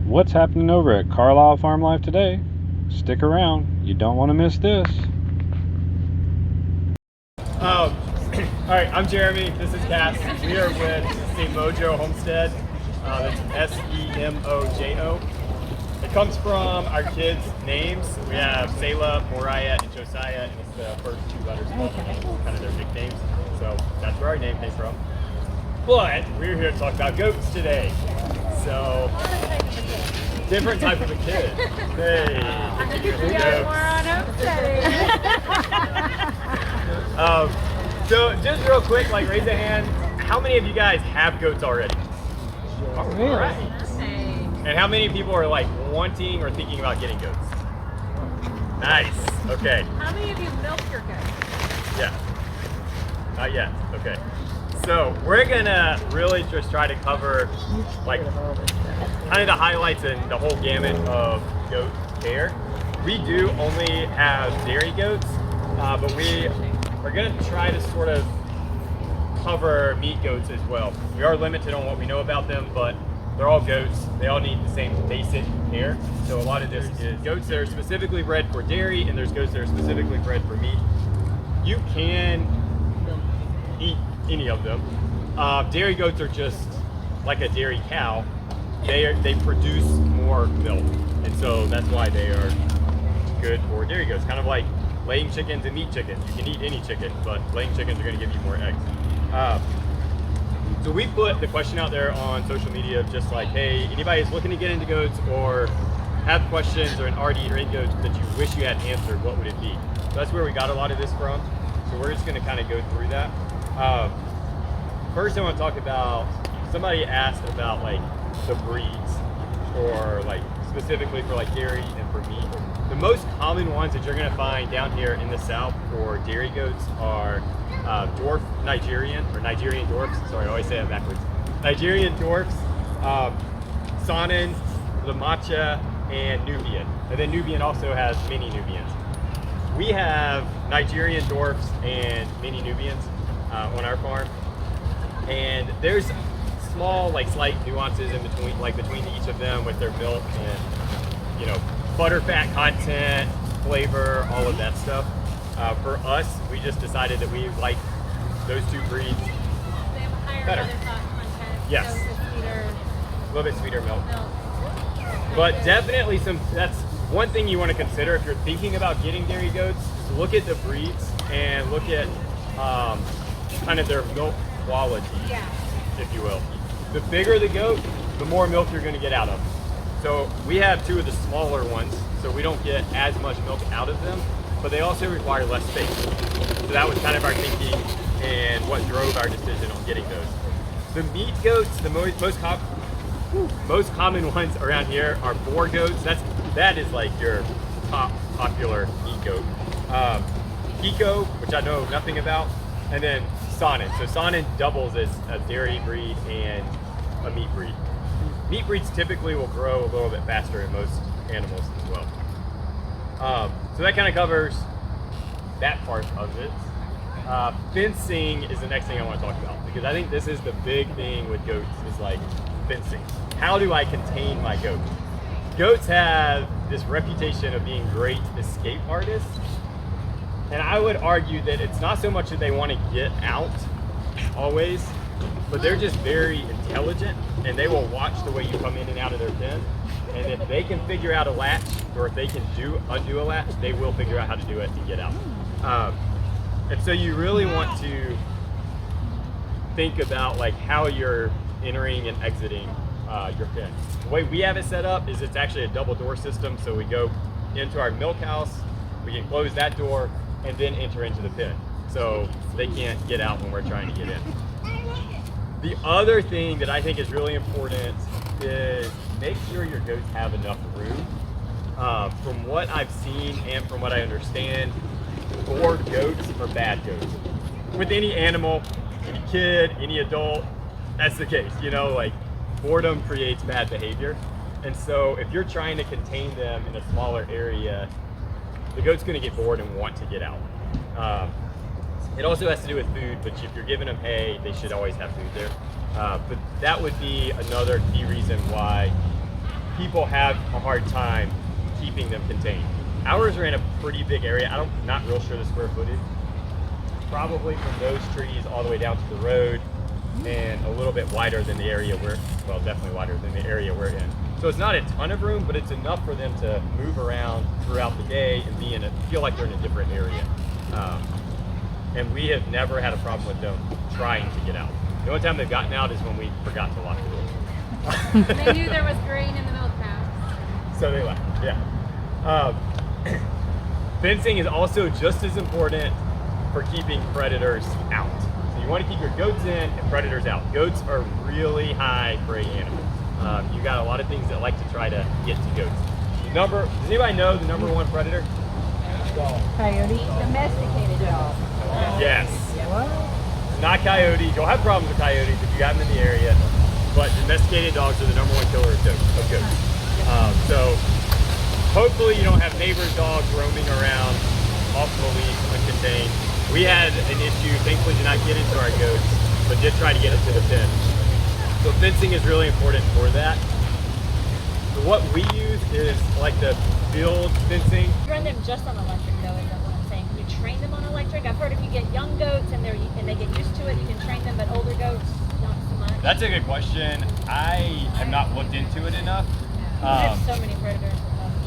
What's happening over at Carlisle Farm Life today? Stick around, you don't want to miss this. All right, I'm Jeremy, this is Cass. We are with Semojo Homestead. That's S-E-M-O-J-O. It comes from our kids' names. We have Selah, Moriah, and Josiah, and it's the first two letters of their names, kind of their nicknames. So that's where our name came from. But we're here to talk about goats today. So, different type of a kid. Hey, We are more on homesteading. So just real quick, like raise a hand. How many of you guys have goats already? Oh, really? All right. And how many people are like wanting or thinking about getting goats? Nice. Okay. How many of you milk your goats? Yeah. Not yet. Okay. So we're gonna really just try to cover like kind of the highlights and the whole gamut of goat care. We do only have dairy goats, but we are gonna try to sort of cover meat goats as well. We are limited on what we know about them, but they're all goats. They all need the same basic care. So a lot of this is goats that are specifically bred for dairy, and there's goats that are specifically bred for meat. You can eat any of them. Dairy goats are just like a dairy cow. They produce more milk, and so that's why they are good for dairy goats. Kind of like laying chickens and meat chickens. You can eat any chicken, but laying chickens are going to give you more eggs. So we put the question out there on social media of just like, hey, anybody who's looking to get into goats or have questions or an already or in goats that you wish you had answered, what would it be? So that's where we got a lot of this from. So we're just going to kind of go through that. First I want to talk about, somebody asked about like the breeds or like specifically for like dairy and for meat. The most common ones that you're going to find down here in the south for dairy goats are dwarf Nigerian, or Nigerian dwarfs. Sorry, I always say that backwards. Nigerian dwarfs, Saanen, Lamacha, and Nubian. And then Nubian also has mini Nubians. We have Nigerian dwarfs and mini Nubians on our farm. And there's small, like slight nuances in between, like between each of them with their milk and, you know, butter fat content, flavor, all of that stuff. For us, we just decided that we like those two breeds They have a higher better. butter fat content. Yes. So it's sweeter A little bit sweeter milk. milk. But definitely that's one thing you want to consider if you're thinking about getting dairy goats, is look at the breeds and look at kind of their milk quality, Yeah. if you will. The bigger the goat, the more milk you're going to get out of them. So we have two of the smaller ones, so we don't get as much milk out of them, but they also require less space. So that was kind of our thinking and what drove our decision on getting those. The meat goats, the most common ones around here are boar goats. That is like your top popular meat goat. Pico, which I know nothing about, and then Saanen. So Saanen doubles as a dairy breed and a meat breed. Meat breeds typically will grow a little bit faster in most animals as well. So that kind of covers that part of it. Fencing is the next thing I want to talk about, because I think this is the big thing with goats is like fencing. How do I contain my goat? Goats have this reputation of being great escape artists. And I would argue that it's not so much that they want to get out always, but they're just very intelligent and they will watch the way you come in and out of their pen. And if they can figure out a latch, or if they can undo a latch, they will figure out how to do it and get out. And so you really want to think about like how you're entering and exiting your pen. The way we have it set up is it's actually a double door system. So we go into our milk house, we can close that door, and then enter into the pen. So they can't get out when we're trying to get in. The other thing that I think is really important is make sure your goats have enough room. From what I've seen and from what I understand, bored goats are bad goats. With any animal, any kid, any adult, that's the case. You know, like boredom creates bad behavior. And so if you're trying to contain them in a smaller area, the goat's going to get bored and want to get out. It also has to do with food, but if you're giving them hay, they should always have food there. But that would be another key reason why people have a hard time keeping them contained. Ours are in a pretty big area. I'm not real sure the square footage. Probably from those trees all the way down to the road, and a little bit wider than the area well, definitely wider than the area we're in. So it's not a ton of room, but it's enough for them to move around throughout the day and feel like they're in a different area. And we have never had a problem with them trying to get out. The only time they've gotten out is when we forgot to lock the door. They knew there was grain in the milk house. So they left, yeah. Fencing is also just as important for keeping predators out. So you want to keep your goats in and predators out. Goats are really high prey animals. You got a lot of things that like to try to get to goats. Does anybody know the number one predator? Coyote. Domesticated dog. Yes. What? Not coyotes. You'll have problems with coyotes if you have them in the area, but domesticated dogs are the number one killer of goats. So hopefully you don't have neighbors' dogs roaming around off the leash, uncontained. We had an issue, thankfully did not get into our goats, but did try to get into the pen. So fencing is really important for that. So what we use is like the build fencing. You run them just on electric though, is that what I'm saying? Can you train them on electric? I've heard if you get young goats and they get used to it, you can train them, but older goats, not so much. That's a good question. I have not looked into it enough. I have so many predators.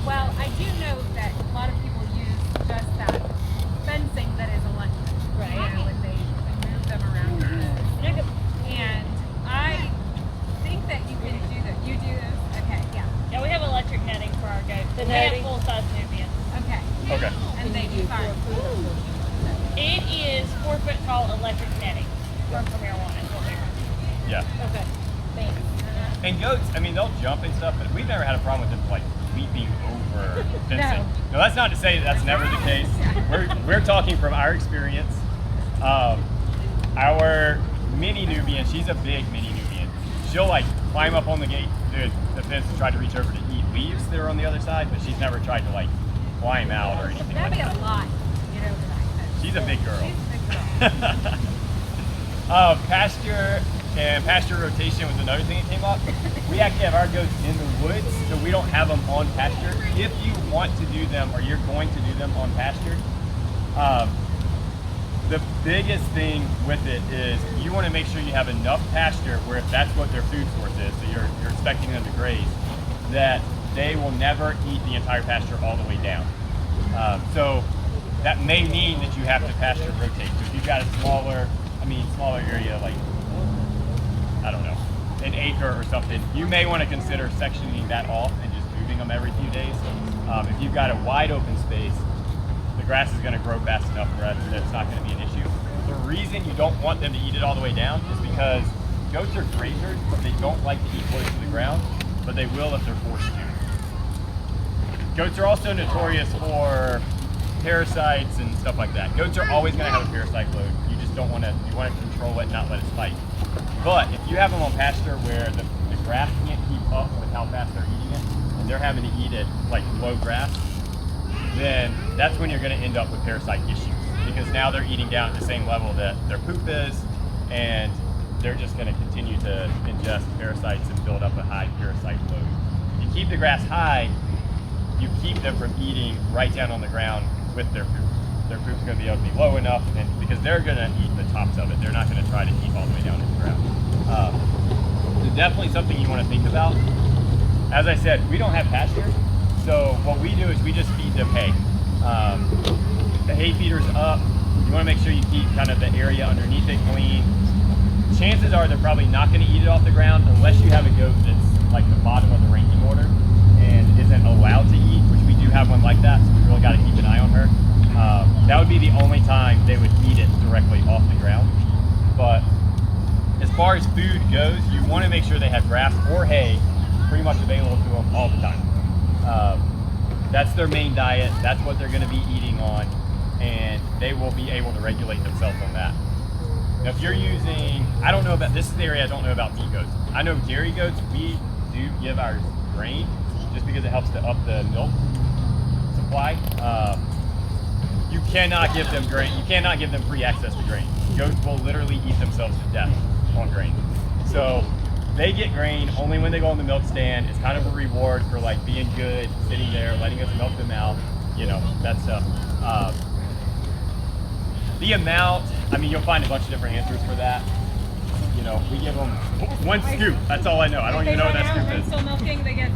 Well, I do know that a lot of people use just that fencing that is electric. Right. You know, and they move them around. And I think that you can do that. You do this? Okay, yeah. Yeah, we have electric netting for our goats. And we have Netting? full-size Nubians. Okay. Okay. And they do fine. It is 4-foot tall electric netting for marijuana. Is what we run. Yeah. Okay. Thanks. And goats, I mean, they'll jump and stuff, but we've never had a problem with them like leaping over fencing. No, that's not to say that that's never the case. We're talking from our experience. Our mini Nubian, she's a big mini Nubian. She'll like climb up on the fence and try to reach over to eat leaves that are on the other side, but she's never tried to like climb out or anything That'd like be that. a lot, you know, tonight. She's a big girl. She's a big girl. Pasture rotation was another thing that came up. We actually have our goats in the woods, so we don't have them on pasture. If you want to do them, or you're going to do them on pasture, the biggest thing with it is you want to make sure you have enough pasture where if that's what their food source is, so you're expecting them to graze, that they will never eat the entire pasture all the way down. So that may mean that you have to pasture rotate. So if you've got a smaller area, like, I don't know, an acre or something, you may want to consider sectioning that off and just moving them every few days. If you've got a wide open space, the grass is going to grow fast enough where that's not going to be an issue. The reason you don't want them to eat it all the way down is because goats are grazers, but they don't like to eat close to the ground, but they will if they're forced to. Goats are also notorious for parasites and stuff like that. Goats are always going to have a parasite load. You just don't want to, you want to control it and not let it spike. But if you have them on pasture where the grass can't keep up with how fast they're eating it, and they're having to eat it like low grass, then that's when you're going to end up with parasite issues, because now they're eating down at the same level that their poop is, and they're just going to continue to ingest parasites and build up a high parasite load. If you keep the grass high, you keep them from eating right down on the ground with their poop. Their poop's going to be able to be low enough, and because they're going to eat the tops of it. They're not going to try to eat all the way down to the ground. So definitely something you want to think about. As I said, we don't have pasture, so what we do is we just feed them hay. The hay feeder's up. You want to make sure you keep kind of the area underneath it clean. Chances are they're probably not going to eat it off the ground unless you have a goat that's like the bottom of the ranking order and isn't allowed to eat, which we do have one like that, so we really got to keep an eye on her. That would be the only time they would eat it directly off the ground. But as far as food goes, you want to make sure they have grass or hay pretty much available to them all the time. That's their main diet. That's what they're going to be eating on, and they will be able to regulate themselves on that. Now, if you're using, I don't know about, this is the area I don't know about meat goats. I know dairy goats, we do give ours grain just because it helps to up the milk supply. You cannot give them grain. You cannot give them free access to grain. Goats will literally eat themselves to death on grain. So they get grain only when they go on the milk stand. It's kind of a reward for like being good, sitting there, letting us milk them out, you know, that stuff. The amount, I mean, you'll find a bunch of different answers for that. You know, we give them one scoop. That's all I know. I don't even know what that scoop is. Still milking, they get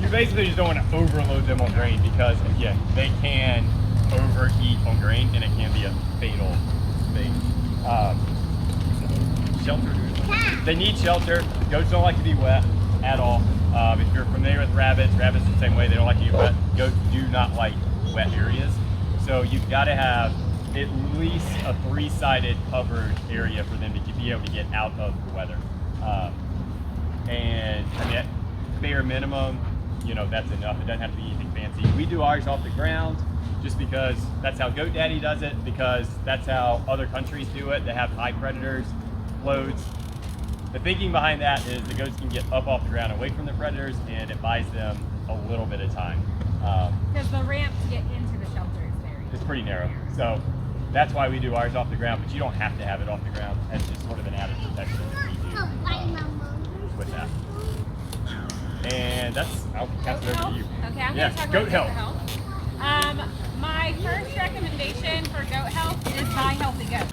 You basically just don't want to overload them on grain because, again, they can overeat on grain and it can be a fatal thing. Shelter. They need shelter. Goats don't like to be wet at all. If you're familiar with rabbits, rabbits the same way. They don't like to get wet. Goats do not like wet areas. So you've got to have at least a 3-sided covered area for them to be able to get out of the weather. And I mean, at bare minimum, you know, that's enough. It doesn't have to be anything fancy. We do ours off the ground just because that's how GoatDaddy does it, because that's how other countries do it. They have high predators, loads. The thinking behind that is the goats can get up off the ground away from the predators, and it buys them a little bit of time. Because the ramp to get into the shelter is very It's pretty narrow. So that's why we do ours off the ground, but you don't have to have it off the ground. That's just sort of an added protection that we do with that. And I'll pass it over to you. Okay, I'm Yeah, going to talk goat about health. My first recommendation for goat health is buy healthy goats.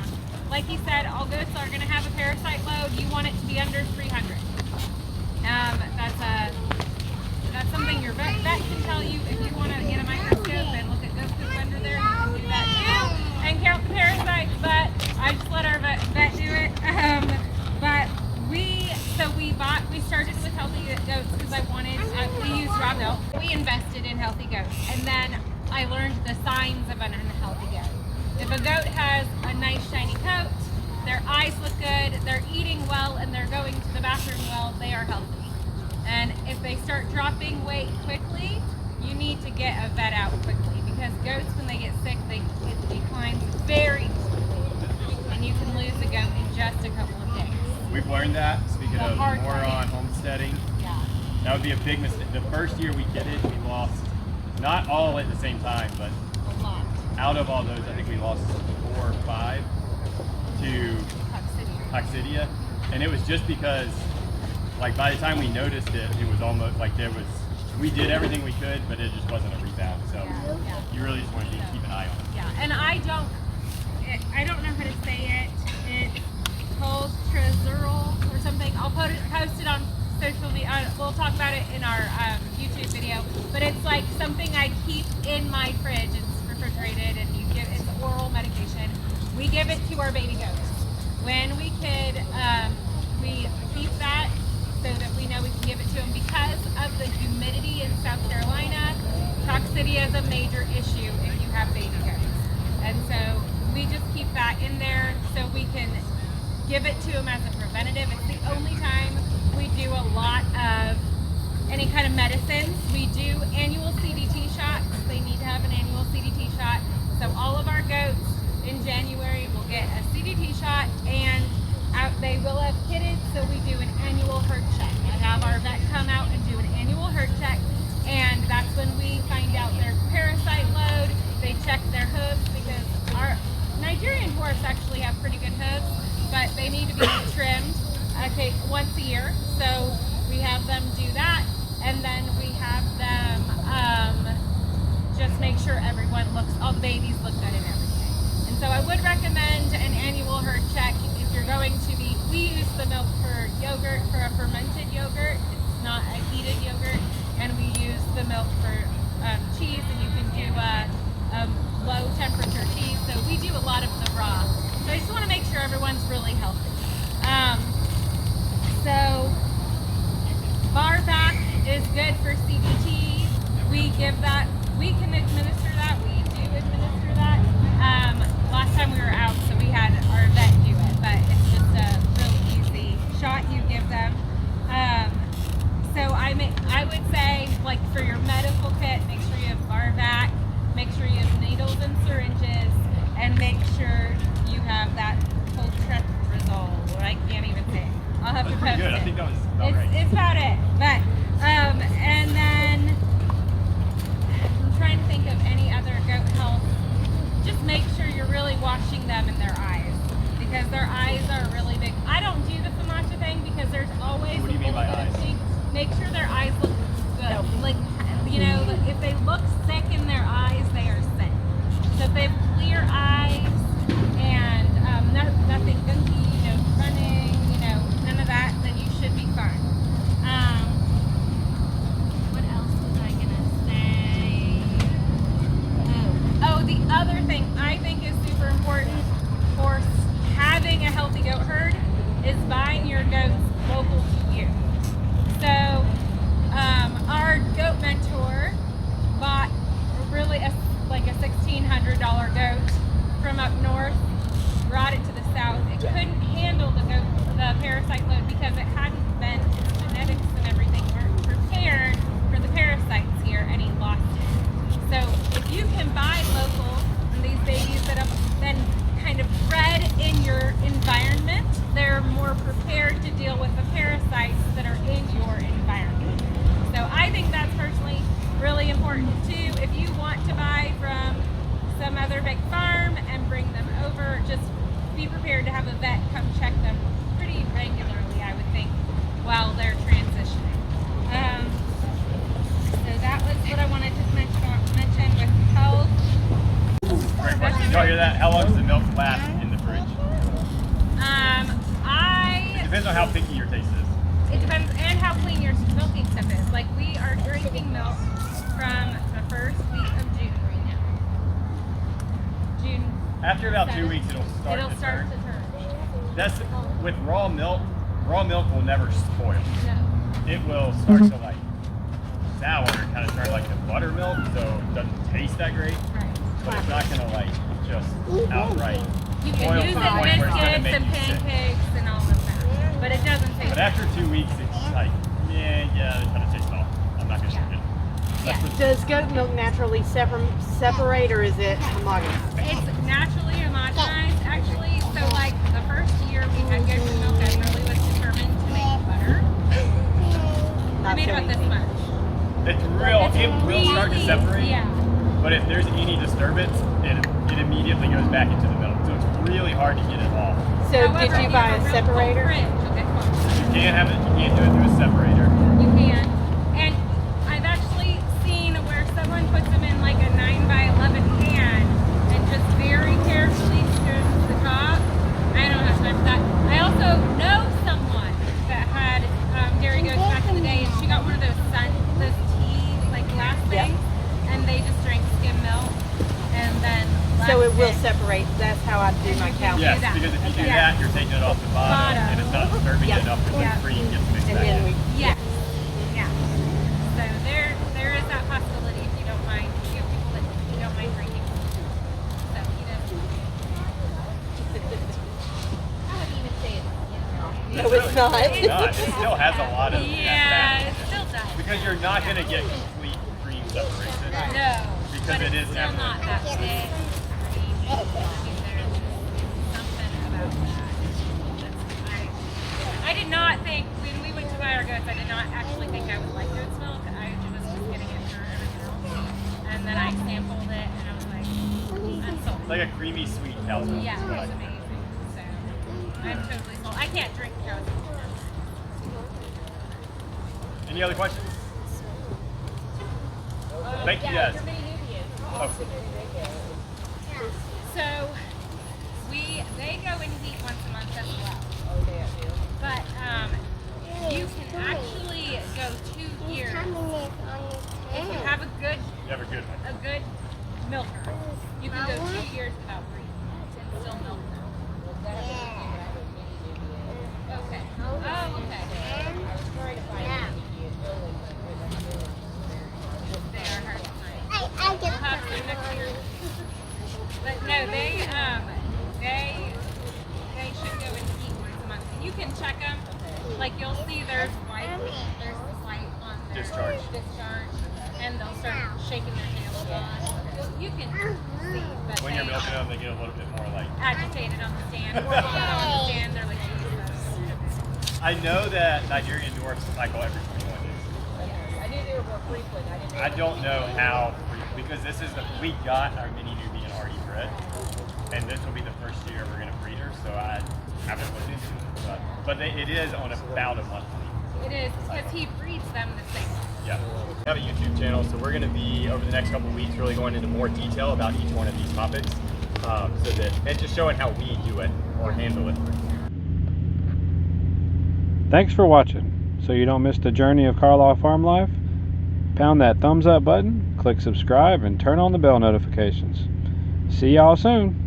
Like he said, all goats are going to have a parasite load. You want it to be under 300. That's something your vet can tell you. If you want to get a microscope and look at goat poop under there, you can do that too and count the parasites. But I just let our vet do it. But we started with healthy goats because we used raw milk. We invested in healthy goats, and then I learned the signs of an unhealthy goat. If a goat has a nice shiny coat, their eyes look good, they're eating well, and they're going to the bathroom well, they are healthy. And if they start dropping weight quickly, you need to get a vet out quickly, because goats, when they get sick, it declines very quickly, and you can lose a goat in just a couple of days. We've learned that, speaking of hard more way. on homesteading. Yeah. That would be a big mistake. The first year we kidded, we lost, not all at the same time, but A lot. out of all those, I think we lost 4 or 5 to Coccidia. And it was just because, like, by the time we noticed it, it was almost like we did everything we could, but it just wasn't a rebound. So Yeah. you really just want to keep an eye on it. Yeah, and I don't know how to say it. It's called Trezural or something. I'll post it on social media. We'll talk about it in our YouTube video. But it's like something I keep in my fridge. It's refrigerated, and it's oral medication. We give it to our baby goats. When we kid, we keep that so that we know we can give it to them. Because of the humidity in South Carolina, coccidia is a major issue if you have baby goats. And so we just keep that in there so we can give it to them as a preventative. It's the only time we do a lot of any kind of medicines. We do annual CDT shots. They need to have an annual CDT shot. So all of our goats in January will get a CDT shot, and they will have kidded, so we do an annual herd check. We have our vet come out and do an annual herd check, and that's when we find out their parasite load. They check their hooves, because our Nigerian horse actually have pretty good hooves, but they need to be trimmed once a year. So we have them do that, and then we have them just make sure all the babies look good and everything. And so I would recommend an annual herd check if you're going to be. We use the milk for yogurt, for a fermented yogurt. It's not a heated yogurt, and we use the milk for cheese, and you can do a low temperature cheese. So we do a lot of the raw. So I just want to make sure everyone's really healthy. So bar back is good for CBT. We give that. We can administer that. We do administer that. Last time we were out, so we had our vet do it, but it's just a really easy shot you give them. So I would say, like, for your medical kit, make sure you have Barvac, make sure you have needles and syringes, and make sure you have that Coltrezol. I can't even say it. I'll have to post Pretty good. it. I think that was about right. It's about it. But and then I'm trying to think of any other goat health. Just make sure you're really washing them in their eyes. because their eyes are really big. I don't do the Semojo thing because there's always What do you mean by a little bit of eyes? stink. Make sure their eyes look good. Like, you know, if they look sick in their eyes, they are sick. So if they have clear eyes and nothing gunky, you know, running, you know, none of that, then you should be fine. What else was I gonna say? Oh, the other thing I think is super important for having a healthy goat herd is buying your goats local to you. So our goat mentor bought really like a $1,600 goat from up north, brought it to the south. It couldn't handle the parasite load because it hadn't been, its genetics and everything weren't prepared for the parasites here, and he lost it. So if you can buy local, and these babies that have been kind of bred in your environment, they're more prepared to deal with the parasites that are in your environment. So I think that's personally really important too. If you want to buy from some other big farm and bring them over, just be prepared to have a vet come check them pretty regularly, I would think, while they're transitioning. So that was what I wanted to mention with health. Great question. Did y'all hear that? How long does the milk last in the fridge? It depends on how picky your taste is. It depends, and how clean your milking stuff is. Like, we are drinking milk from the first week of June right now. June. After about 2 7th, weeks, it'll start to turn. That's with raw milk. Raw milk will never spoil. No. It will start to like sour and kind of turn like the buttermilk, so it doesn't taste that great. Right. But it's not gonna like just outright You spoil can use to it the in point where it's gonna biscuits make and you sick. pancakes and all of that. But it doesn't taste But after 2 weeks, it's like, yeah, it kind of tastes off. I'm not gonna drink it. Yeah. Does goat milk naturally separate, or is it homogeneous? It's naturally homogenized, actually. So, like, the first year we had goat milk, I really was determined to make butter. I made about this much. It's real. It will start to Really- separate. Yeah. But if there's any disturbance, it immediately goes back into the milk. So it's really hard to get it off. So However, did you if buy have a real separator? cold fridge, okay, come on. You can't do it through a separator. You can. And I've actually seen where someone puts them in like a 9x11 can and just very carefully strips the top. I don't have time for that. I also know someone that had dairy goats back in the day, and she got one of those tea like glass things, and they just drank skim milk and then So it left will separate. That's how I do my cow milk. Yes, that. because if you do Yeah. that, you're taking it off the bottom, and it's not disturbing Yeah. it enough because Yeah. the cream gets mixed And back then in. we Yes. Yeah. So there is that possibility if you don't mind. You have people that you don't mind drinking. So I wouldn't even say it's No, it's not. It's not. It still has a lot of yeah, that it still does. fat. Because you're not going to get complete cream separation. No. Because but it it's is still natural. not that thick. I mean, there's something about that. I did not think when we went to buy our goats, I did not actually think I would like goat's milk. I was just getting it for everything else. And then I sampled it and I was like, I'm sold. It's like a creamy, sweet cow's milk. Yeah, is what I it's think. amazing. So I'm totally sold. I can't drink cow's milk. Any other questions? Thank you guys. Oh. So they go in heat once a month as well. But you can actually go 2 years if you have a good You have a good one. milker. You can go 2 years without breeding and still milk them. Okay. Oh, okay. They are hard to find. We'll have some next year. But no, they should go in heat once a month. And you can check them. Like you'll see there's white on their Discharge. and they'll start shaking their tails on. You can see, but When you're they milking are them, they get a little bit more like. agitated on the stand. Or on the stand, they're like, Jesus. I know that Nigerian dwarfs cycle every 21 days. I knew they were more frequent. I didn't know. I don't know how, because this is we got our mini Nubian already bred, and this will be the first year we're going to breed her, so I haven't looked into it. But it is on about a monthly. It is, because he breeds them the same way. Yeah. We have a YouTube channel, so we're going to be, over the next couple of weeks, really going into more detail about each one of these topics, and just showing how we do it or handle it. Thanks for watching. So you don't miss the journey of Karloff farm life, pound that thumbs up button, click subscribe, and turn on the bell notifications. See y'all soon.